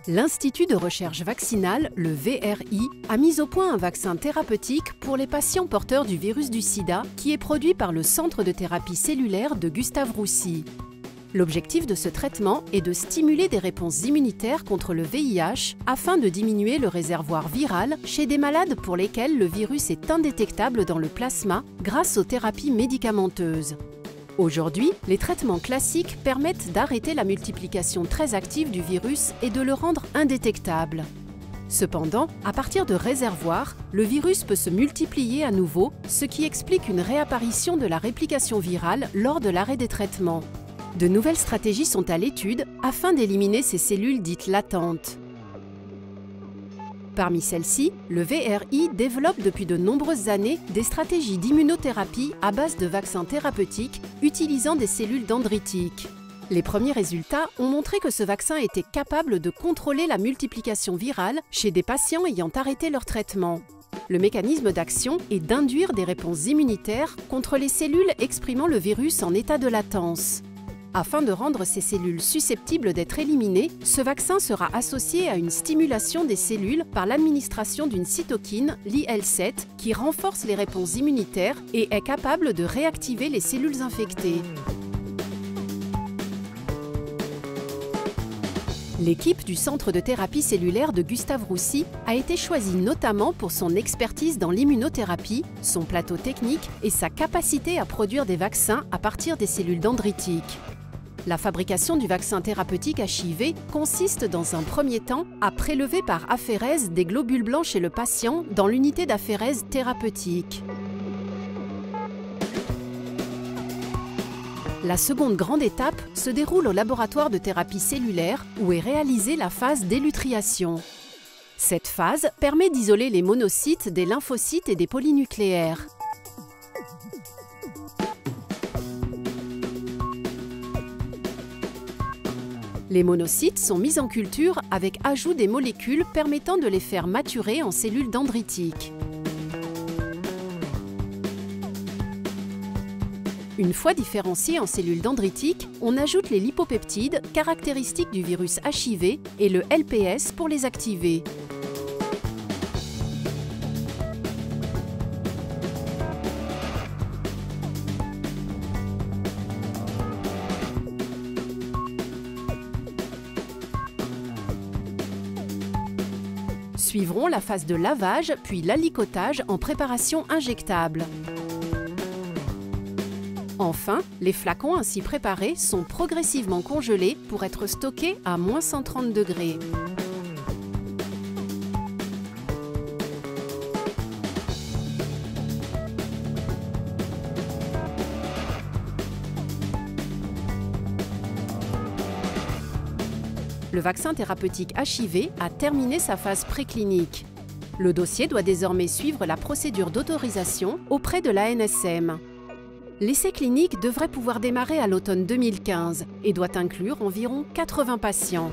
L'Institut de recherche vaccinale, le VRI, a mis au point un vaccin thérapeutique pour les patients porteurs du virus du sida qui est produit par le Centre de thérapie cellulaire de Gustave-Roussy. L'objectif de ce traitement est de stimuler des réponses immunitaires contre le VIH afin de diminuer le réservoir viral chez des malades pour lesquels le virus est indétectable dans le plasma grâce aux thérapies médicamenteuses. Aujourd'hui, les traitements classiques permettent d'arrêter la multiplication très active du virus et de le rendre indétectable. Cependant, à partir de réservoirs, le virus peut se multiplier à nouveau, ce qui explique une réapparition de la réplication virale lors de l'arrêt des traitements. De nouvelles stratégies sont à l'étude afin d'éliminer ces cellules dites latentes. Parmi celles-ci, le VRI développe depuis de nombreuses années des stratégies d'immunothérapie à base de vaccins thérapeutiques utilisant des cellules dendritiques. Les premiers résultats ont montré que ce vaccin était capable de contrôler la multiplication virale chez des patients ayant arrêté leur traitement. Le mécanisme d'action est d'induire des réponses immunitaires contre les cellules exprimant le virus en état de latence. Afin de rendre ces cellules susceptibles d'être éliminées, ce vaccin sera associé à une stimulation des cellules par l'administration d'une cytokine, l'IL-7, qui renforce les réponses immunitaires et est capable de réactiver les cellules infectées. L'équipe du Centre de thérapie cellulaire de Gustave-Roussy a été choisie notamment pour son expertise dans l'immunothérapie, son plateau technique et sa capacité à produire des vaccins à partir des cellules dendritiques. La fabrication du vaccin thérapeutique HIV consiste dans un premier temps à prélever par aphérèse des globules blancs chez le patient dans l'unité d'aphérèse thérapeutique. La seconde grande étape se déroule au laboratoire de thérapie cellulaire où est réalisée la phase d'élutriation. Cette phase permet d'isoler les monocytes des lymphocytes et des polynucléaires. Les monocytes sont mis en culture avec ajout des molécules permettant de les faire maturer en cellules dendritiques. Une fois différenciés en cellules dendritiques, on ajoute les lipopeptides, caractéristiques du virus HIV, et le LPS pour les activer. Suivront la phase de lavage puis l'alicotage en préparation injectable. Enfin, les flacons ainsi préparés sont progressivement congelés pour être stockés à -130 degrés. Le vaccin thérapeutique HIV a terminé sa phase préclinique. Le dossier doit désormais suivre la procédure d'autorisation auprès de l'ANSM. L'essai clinique devrait pouvoir démarrer à l'automne 2015 et doit inclure environ 80 patients.